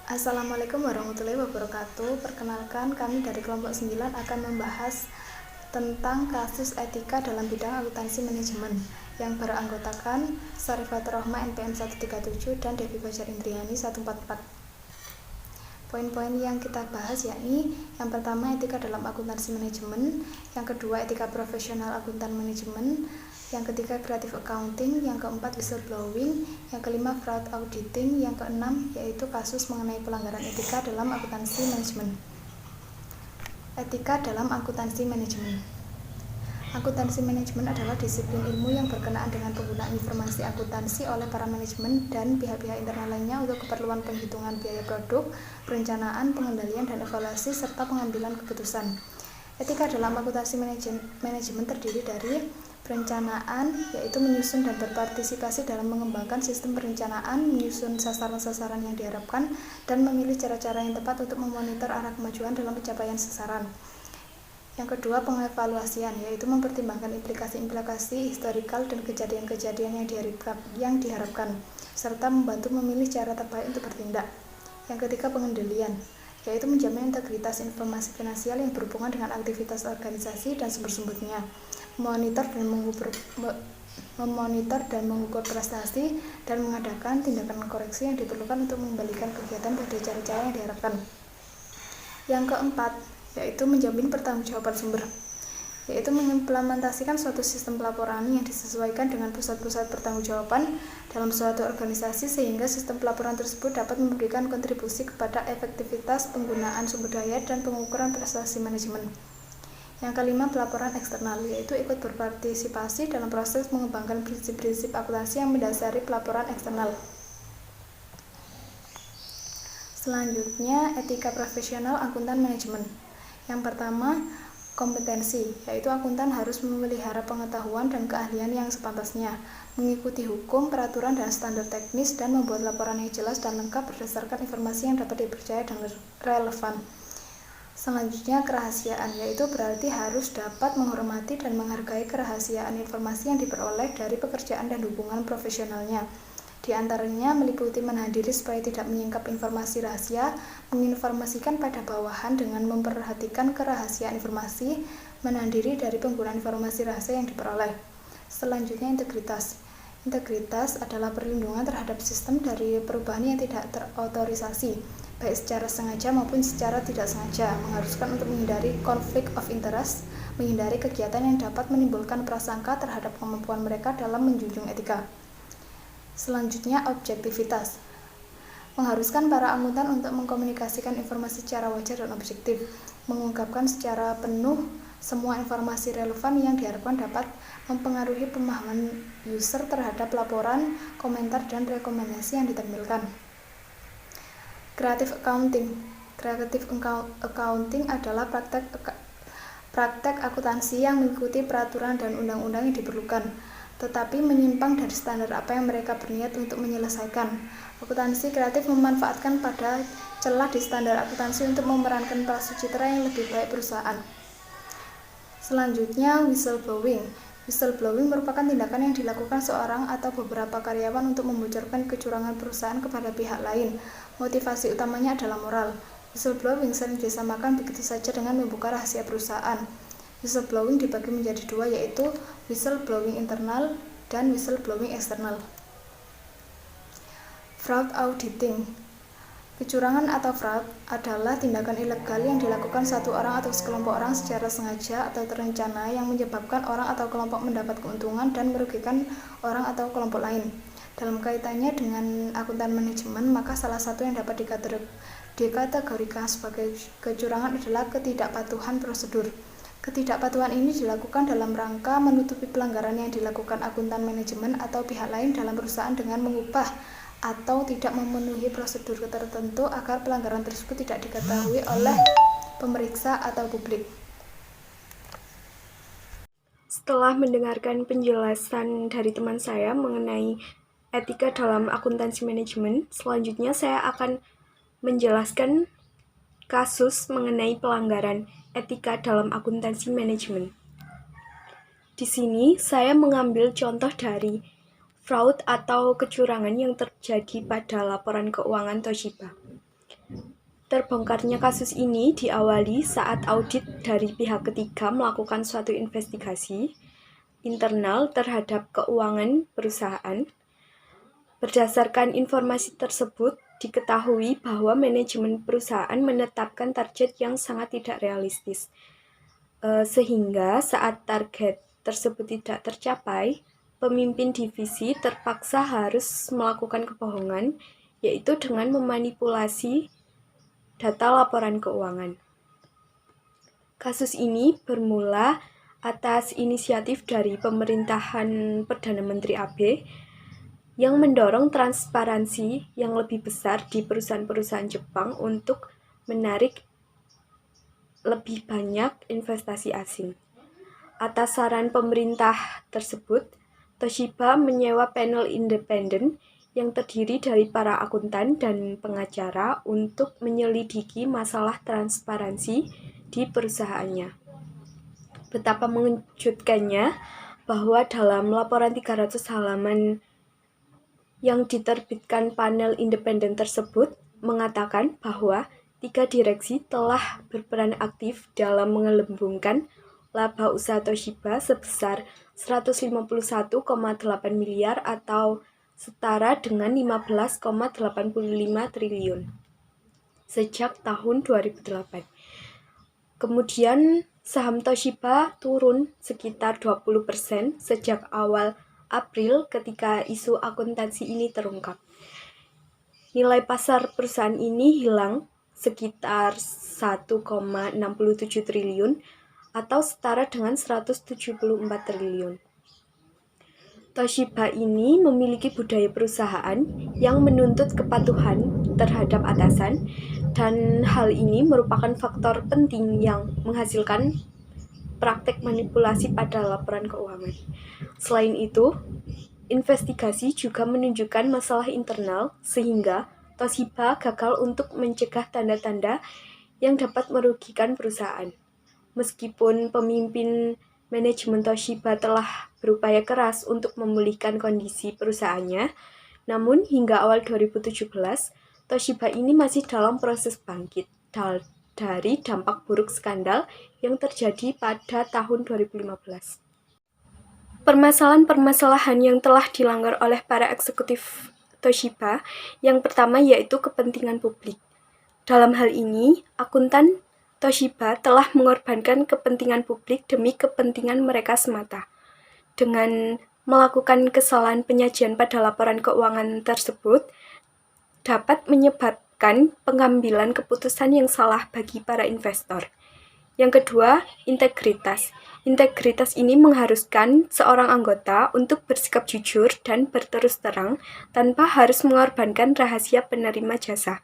Assalamualaikum warahmatullahi wabarakatuh. Perkenalkan, kami dari kelompok 9 akan membahas tentang kasus etika dalam bidang akuntansi manajemen yang beranggotakan Syarifatur Rohmah NPM 137 dan Devi Fajar Indriani 144. Poin-poin yang kita bahas yakni yang pertama etika dalam akuntansi manajemen, yang kedua etika profesional akuntan manajemen, yang ketiga creative accounting, yang keempat whistleblowing, yang kelima fraud auditing, yang keenam yaitu kasus mengenai pelanggaran etika dalam akuntansi manajemen. Etika dalam akuntansi manajemen. Akuntansi manajemen adalah disiplin ilmu yang berkenaan dengan penggunaan informasi akuntansi oleh para manajemen dan pihak-pihak internal lainnya untuk keperluan penghitungan biaya produk, perencanaan, pengendalian, dan evaluasi, serta pengambilan keputusan. Etika dalam akuntansi manajemen terdiri dari perencanaan, yaitu menyusun dan berpartisipasi dalam mengembangkan sistem perencanaan, menyusun sasaran-sasaran yang diharapkan, dan memilih cara-cara yang tepat untuk memonitor arah kemajuan dalam pencapaian sasaran. Yang kedua, pengevaluasian, yaitu mempertimbangkan implikasi-implikasi historikal dan kejadian-kejadian yang diharapkan, serta membantu memilih cara terbaik untuk bertindak. Yang ketiga, pengendalian, yaitu menjamin integritas informasi finansial yang berhubungan dengan aktivitas organisasi dan sumber-sumbernya, memonitor dan mengukur prestasi, dan mengadakan tindakan koreksi yang diperlukan untuk mengembalikan kegiatan pada cara-cara yang diharapkan. Yang keempat, yaitu menjamin pertanggungjawaban sumber, yaitu mengimplementasikan suatu sistem pelaporan yang disesuaikan dengan pusat-pusat pertanggungjawaban dalam suatu organisasi sehingga sistem pelaporan tersebut dapat memberikan kontribusi kepada efektivitas penggunaan sumber daya dan pengukuran prestasi manajemen. Yang kelima, pelaporan eksternal, yaitu ikut berpartisipasi dalam proses mengembangkan prinsip-prinsip akuntansi yang mendasari pelaporan eksternal. Selanjutnya, etika profesional akuntan manajemen. Yang pertama, kompetensi, yaitu akuntan harus memelihara pengetahuan dan keahlian yang sepantasnya, mengikuti hukum, peraturan, dan standar teknis, dan membuat laporan yang jelas dan lengkap berdasarkan informasi yang dapat dipercaya dan relevan. Selanjutnya, kerahasiaan, yaitu berarti harus dapat menghormati dan menghargai kerahasiaan informasi yang diperoleh dari pekerjaan dan hubungan profesionalnya. Di antaranya meliputi menahan diri supaya tidak menyingkap informasi rahasia, menginformasikan pada bawahan dengan memperhatikan kerahasiaan informasi, menahan diri dari penggunaan informasi rahasia yang diperoleh. Selanjutnya, integritas. Integritas adalah perlindungan terhadap sistem dari perubahan yang tidak terotorisasi, baik secara sengaja maupun secara tidak sengaja, mengharuskan untuk menghindari konflik of interest, menghindari kegiatan yang dapat menimbulkan prasangka terhadap kemampuan mereka dalam menjunjung etika. Selanjutnya, objektivitas, mengharuskan para akuntan untuk mengkomunikasikan informasi secara wajar dan objektif, mengungkapkan secara penuh semua informasi relevan yang diharapkan dapat mempengaruhi pemahaman user terhadap laporan, komentar, dan rekomendasi yang ditampilkan. Creative accounting. Creative accounting adalah praktek akuntansi yang mengikuti peraturan dan undang-undang yang diperlukan, tetapi menyimpang dari standar apa yang mereka berniat untuk menyelesaikan. Akuntansi kreatif memanfaatkan pada celah di standar akuntansi untuk memerankan prasacitra yang lebih baik perusahaan. Selanjutnya, whistleblowing. Whistleblowing merupakan tindakan yang dilakukan seorang atau beberapa karyawan untuk membocorkan kecurangan perusahaan kepada pihak lain. Motivasi utamanya adalah moral. Whistleblowing sering disamakan begitu saja dengan membuka rahasia perusahaan. Whistleblowing dibagi menjadi dua, yaitu whistleblowing internal dan whistleblowing eksternal. Fraud auditing. Kecurangan atau fraud adalah tindakan ilegal yang dilakukan satu orang atau sekelompok orang secara sengaja atau terencana yang menyebabkan orang atau kelompok mendapat keuntungan dan merugikan orang atau kelompok lain. Dalam kaitannya dengan akuntan manajemen, maka salah satu yang dapat dikategorikan sebagai kecurangan adalah ketidakpatuhan prosedur. Ketidakpatuhan ini dilakukan dalam rangka menutupi pelanggaran yang dilakukan akuntan manajemen atau pihak lain dalam perusahaan dengan mengubah atau tidak memenuhi prosedur tertentu agar pelanggaran tersebut tidak diketahui oleh pemeriksa atau publik. Setelah mendengarkan penjelasan dari teman saya mengenai etika dalam akuntansi manajemen, selanjutnya saya akan menjelaskan kasus mengenai pelanggaran etika dalam akuntansi manajemen. Di sini saya mengambil contoh dari fraud atau kecurangan yang terjadi pada laporan keuangan Toshiba. Terbongkarnya kasus ini diawali saat audit dari pihak ketiga melakukan suatu investigasi internal terhadap keuangan perusahaan. Berdasarkan informasi tersebut, diketahui bahwa manajemen perusahaan menetapkan target yang sangat tidak realistis, sehingga saat target tersebut tidak tercapai, pemimpin divisi terpaksa harus melakukan kebohongan, yaitu dengan memanipulasi data laporan keuangan. Kasus ini bermula atas inisiatif dari pemerintahan Perdana Menteri Abe yang mendorong transparansi yang lebih besar di perusahaan-perusahaan Jepang untuk menarik lebih banyak investasi asing. Atas saran pemerintah tersebut, Toshiba menyewa panel independen yang terdiri dari para akuntan dan pengacara untuk menyelidiki masalah transparansi di perusahaannya. Betapa mengejutkannya bahwa dalam laporan 300 halaman yang diterbitkan panel independen tersebut mengatakan bahwa 3 direksi telah berperan aktif dalam menggelembungkan laba usaha Toshiba sebesar 151,8 miliar atau setara dengan 15,85 triliun sejak tahun 2008. Kemudian saham Toshiba turun sekitar 20% sejak awal April ketika isu akuntansi ini terungkap. Nilai pasar perusahaan ini hilang sekitar 1,67 triliun atau setara dengan 174 triliun. Toshiba ini memiliki budaya perusahaan yang menuntut kepatuhan terhadap atasan, dan hal ini merupakan faktor penting yang menghasilkan praktek manipulasi pada laporan keuangan. Selain itu, investigasi juga menunjukkan masalah internal sehingga Toshiba gagal untuk mencegah tanda-tanda yang dapat merugikan perusahaan. Meskipun pemimpin manajemen Toshiba telah berupaya keras untuk memulihkan kondisi perusahaannya, namun hingga awal 2017, Toshiba ini masih dalam proses bangkit dari dampak buruk skandal yang terjadi pada tahun 2015. Permasalahan-permasalahan yang telah dilanggar oleh para eksekutif Toshiba, yang pertama yaitu kepentingan publik. Dalam hal ini, akuntan Toshiba telah mengorbankan kepentingan publik demi kepentingan mereka semata. Dengan melakukan kesalahan penyajian pada laporan keuangan tersebut, dapat menyebabkan pengambilan keputusan yang salah bagi para investor. Yang kedua, integritas. Integritas ini mengharuskan seorang anggota untuk bersikap jujur dan berterus terang tanpa harus mengorbankan rahasia penerima jasa.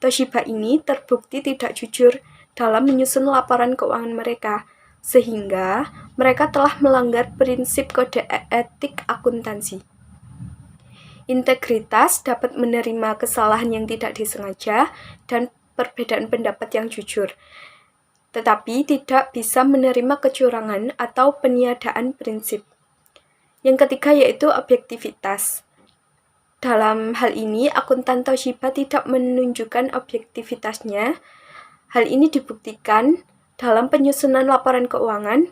Toshiba ini terbukti tidak jujur dalam menyusun laporan keuangan mereka, sehingga mereka telah melanggar prinsip kode etik akuntansi. Integritas dapat menerima kesalahan yang tidak disengaja dan perbedaan pendapat yang jujur, tetapi tidak bisa menerima kecurangan atau peniadaan prinsip. Yang ketiga yaitu objektivitas. Dalam hal ini, akuntan Toshiba tidak menunjukkan objektivitasnya. Hal ini dibuktikan dalam penyusunan laporan keuangan.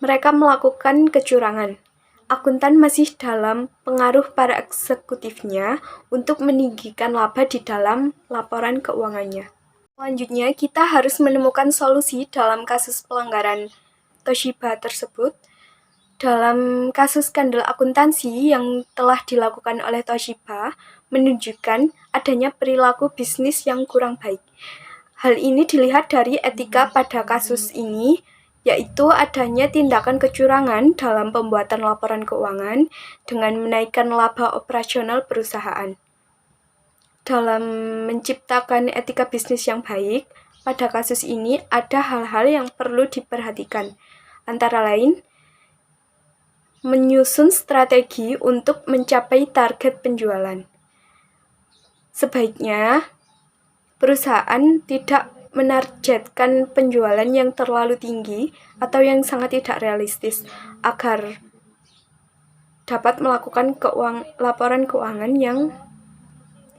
Mereka melakukan kecurangan. Akuntan masih dalam pengaruh para eksekutifnya untuk meninggikan laba di dalam laporan keuangannya. Selanjutnya, kita harus menemukan solusi dalam kasus pelanggaran Toshiba tersebut. Dalam kasus skandal akuntansi yang telah dilakukan oleh Toshiba, menunjukkan adanya perilaku bisnis yang kurang baik. Hal ini dilihat dari etika pada kasus ini, yaitu adanya tindakan kecurangan dalam pembuatan laporan keuangan dengan menaikkan laba operasional perusahaan. Dalam menciptakan etika bisnis yang baik, pada kasus ini ada hal-hal yang perlu diperhatikan, antara lain menyusun strategi untuk mencapai target penjualan. Sebaiknya, perusahaan tidak menargetkan penjualan yang terlalu tinggi atau yang sangat tidak realistis agar dapat melakukan laporan keuangan yang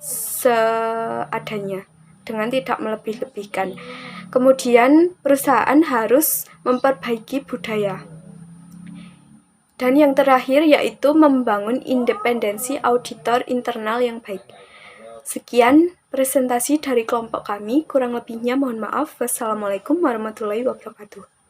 seadanya. dengan tidak melebih-lebihkan. Kemudian, perusahaan harus memperbaiki budaya. Dan yang terakhir yaitu membangun independensi auditor internal yang baik. Sekian presentasi dari kelompok kami, kurang lebihnya mohon maaf. Wassalamualaikum warahmatullahi wabarakatuh.